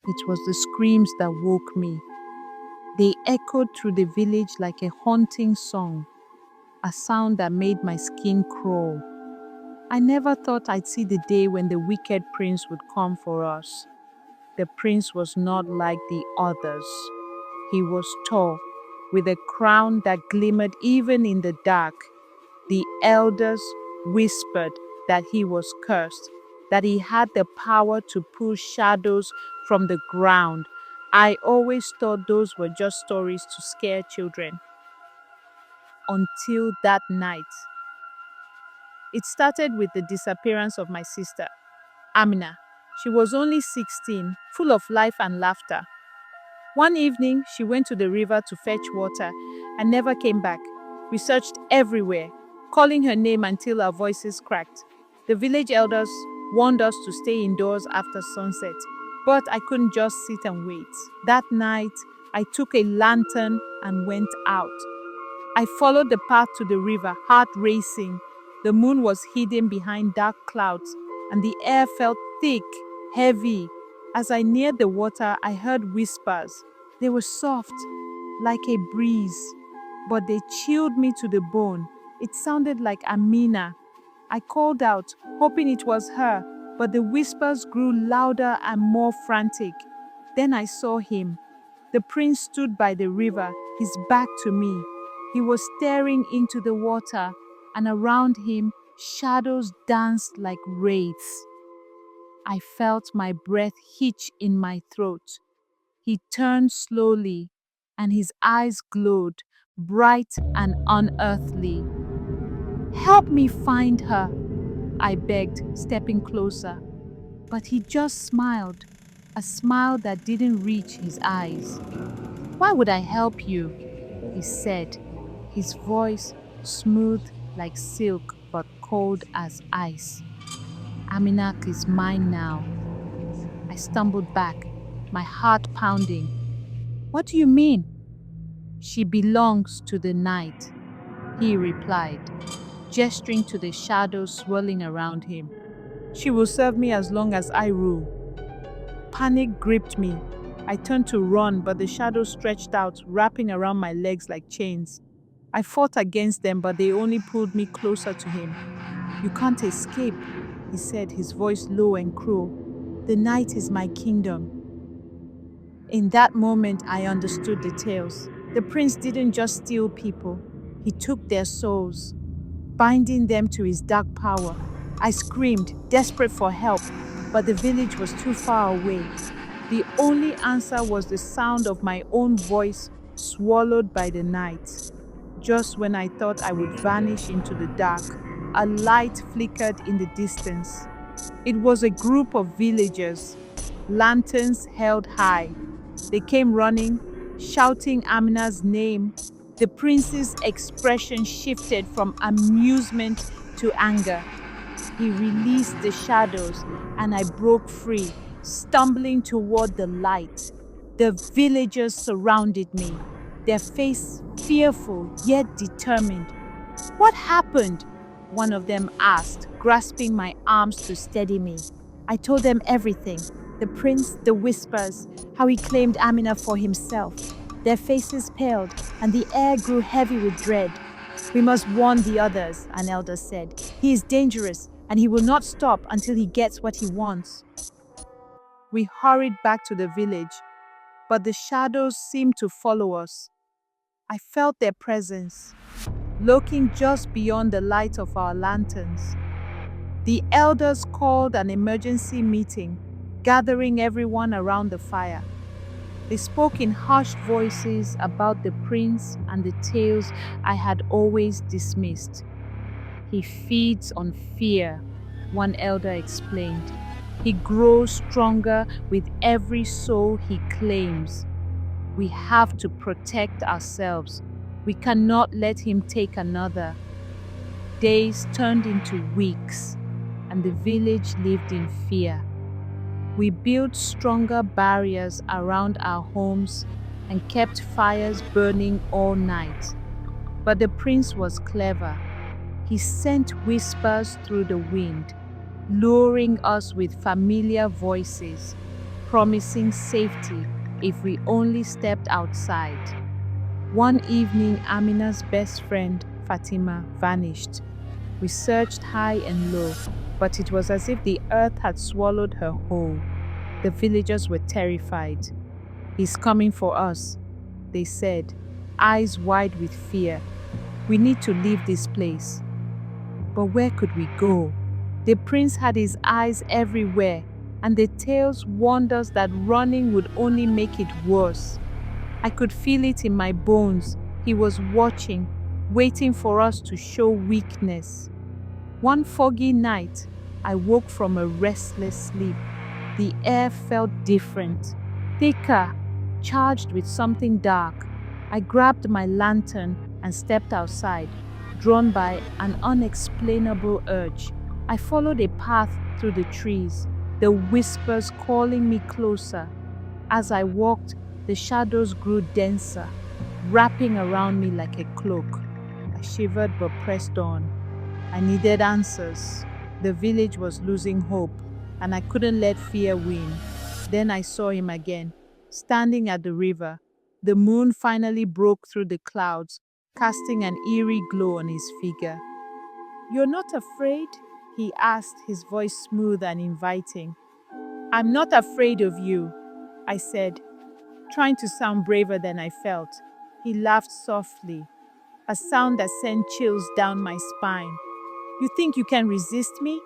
It was the screams that woke me. They echoed through the village like a haunting song, a sound that made my skin crawl. I never thought I'd see the day when the wicked prince would come for us. The prince was not like the others. He was tall, with a crown that glimmered even in the dark. The elders whispered that he was cursed, that he had the power to pull shadows from the ground. I always thought those were just stories to scare children. Until that night. It started with the disappearance of my sister, Amina. She was only 16, full of life and laughter. One evening, she went to the river to fetch water and never came back. We searched everywhere, calling her name until our voices cracked. The village elders warned us to stay indoors after sunset, but I couldn't just sit and wait. That night, I took a lantern and went out. I followed the path to the river, heart racing. The moon was hidden behind dark clouds, and the air felt thick, heavy. As I neared the water, I heard whispers. They were soft, like a breeze, but they chilled me to the bone. It sounded like Amina. I called out, hoping it was her, but the whispers grew louder and more frantic. Then I saw him. The prince stood by the river, his back to me. He was staring into the water, and around him, shadows danced like wraiths. I felt my breath hitch in my throat. He turned slowly, and his eyes glowed, bright and unearthly. Help me find her, I begged, stepping closer. But he just smiled, a smile that didn't reach his eyes. Why would I help you? He said, his voice smooth like silk but cold as ice. Aminak is mine now. I stumbled back, my heart pounding. What do you mean? She belongs to the night, he replied, gesturing to the shadows swirling around him. She will serve me as long as I rule. Panic gripped me. I turned to run, but the shadows stretched out, wrapping around my legs like chains. I fought against them, but they only pulled me closer to him. You can't escape, he said, his voice low and cruel. The night is my kingdom. In that moment, I understood the tales. The prince didn't just steal people, he took their souls, binding them to his dark power. I screamed, desperate for help, but the village was too far away. The only answer was the sound of my own voice swallowed by the night. Just when I thought I would vanish into the dark, a light flickered in the distance. It was a group of villagers, lanterns held high. They came running, shouting Amina's name. The prince's expression shifted from amusement to anger. He released the shadows, and I broke free, stumbling toward the light. The villagers surrounded me, their face fearful yet determined. What happened? One of them asked, grasping my arms to steady me. I told them everything, the prince, the whispers, how he claimed Amina for himself. Their faces paled, and the air grew heavy with dread. We must warn the others, an elder said. He is dangerous, and he will not stop until he gets what he wants. We hurried back to the village, but the shadows seemed to follow us. I felt their presence, lurking just beyond the light of our lanterns. The elders called an emergency meeting, gathering everyone around the fire. They spoke in hushed voices about the prince and the tales I had always dismissed. He feeds on fear, one elder explained. He grows stronger with every soul he claims. We have to protect ourselves. We cannot let him take another. Days turned into weeks, and the village lived in fear. We built stronger barriers around our homes and kept fires burning all night. But the prince was clever. He sent whispers through the wind, luring us with familiar voices. promising safety if we only stepped outside. One evening, Amina's best friend, Fatima, vanished. We searched high and low, but it was as if the earth had swallowed her whole. The villagers were terrified. "He's coming for us," they said, eyes wide with fear. "We need to leave this place." But where could we go? The prince had his eyes everywhere, and the tales warned us that running would only make it worse. I could feel it in my bones. He was watching, waiting for us to show weakness. One foggy night, I woke from a restless sleep. The air felt different, thicker, charged with something dark. I grabbed my lantern and stepped outside, drawn by an unexplainable urge. I followed a path through the trees, the whispers calling me closer. As I walked, the shadows grew denser, wrapping around me like a cloak. I shivered but pressed on. I needed answers. The village was losing hope, and I couldn't let fear win. Then I saw him again, standing at the river. The moon finally broke through the clouds, casting an eerie glow on his figure. "You're not afraid?" he asked, his voice smooth and inviting. "I'm not afraid of you," I said, trying to sound braver than I felt. He laughed softly, a sound that sent chills down my spine. "You think you can resist me?"